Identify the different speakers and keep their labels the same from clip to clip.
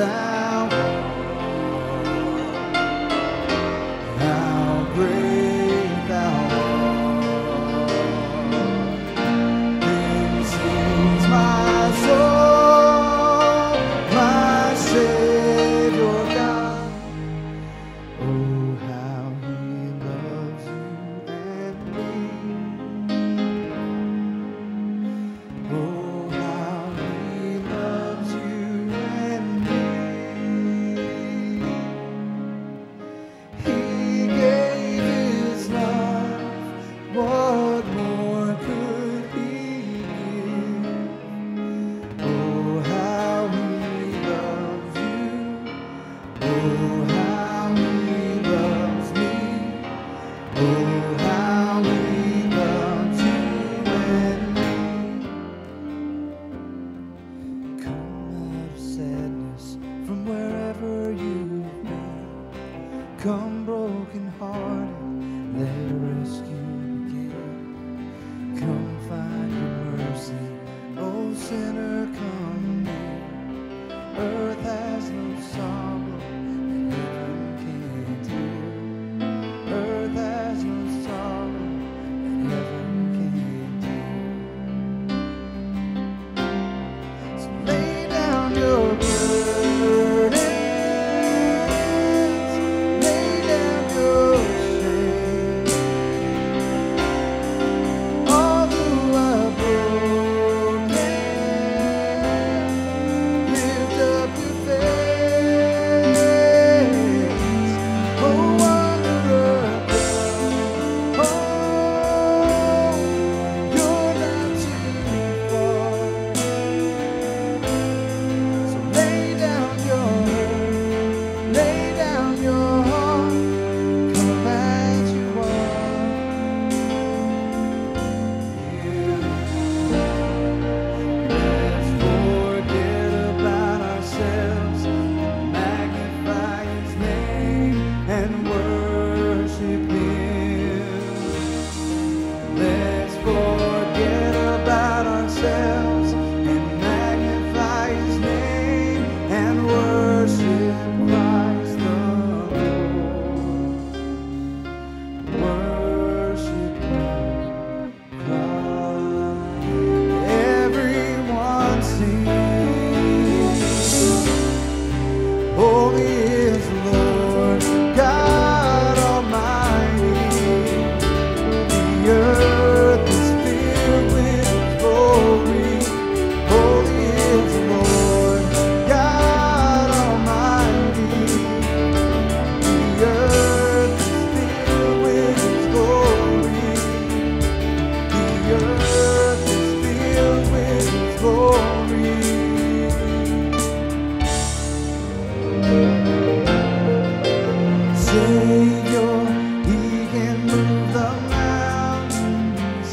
Speaker 1: thou art, how great thou art. Then sings my soul, my Savior God. Oh, how he loves you and me. Oh, how he loves you and me. He gave his life, what more could he give? Oh, how he loves you. Oh, how he loves me. Oh, how he loves you and me. Come out of sadness from wherever you've been. Come broken hearted, let rescue begin. Come find your mercy, oh sinner, come near. Earth has no sorrow that heaven can't heal. Earth has no sorrow that heaven can't heal. So lay down your burdens, lay down your shame. All who are broken, lift up your face. Oh, wanderer of God, oh, you're not too far. So lay down your hurt, lay down your heart, come as you are. Let's forget about ourselves, magnify his name and worship him. Let's forget about ourselves and magnify his name and worship Christ the Lord. Worship Christ. Everyone sing. Holy is the Lord God Almighty. The earth is filled with his glory. Holy is the Lord God Almighty. The earth is filled with his glory. The earth is filled with his glory. Savior, he can move the mountains.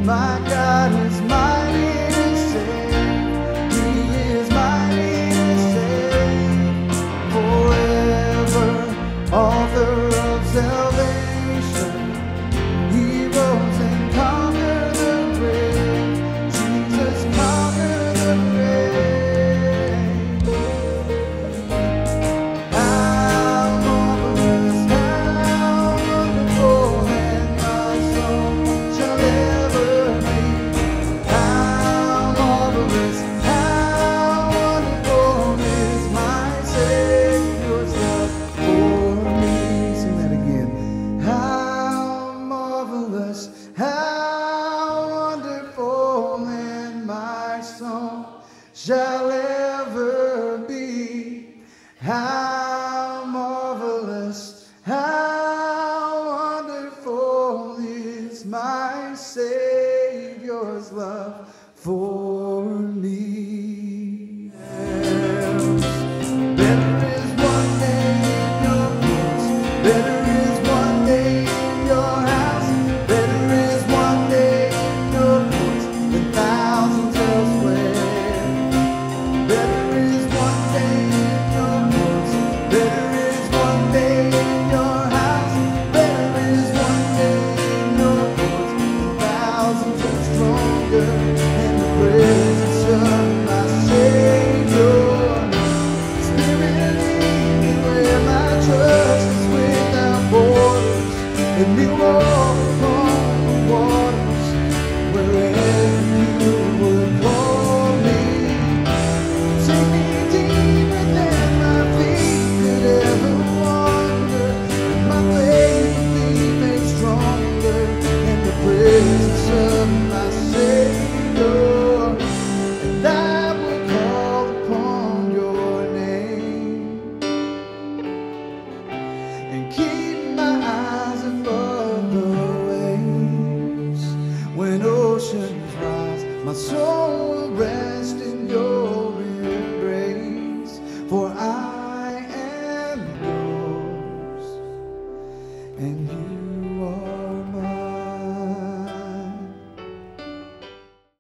Speaker 1: My God is mighty to save. He is mighty to save. Forever, author of salvation. He rose and conquered the grave. Jesus conquered the grave. How marvelous, how wonderful, and my soul shall ever be. How marvelous, how wonderful is my Savior's love for me. Sing that again. How marvelous, how wonderful, and my song shall ever be. How marvelous, how wonderful is my Savior's love for me. Better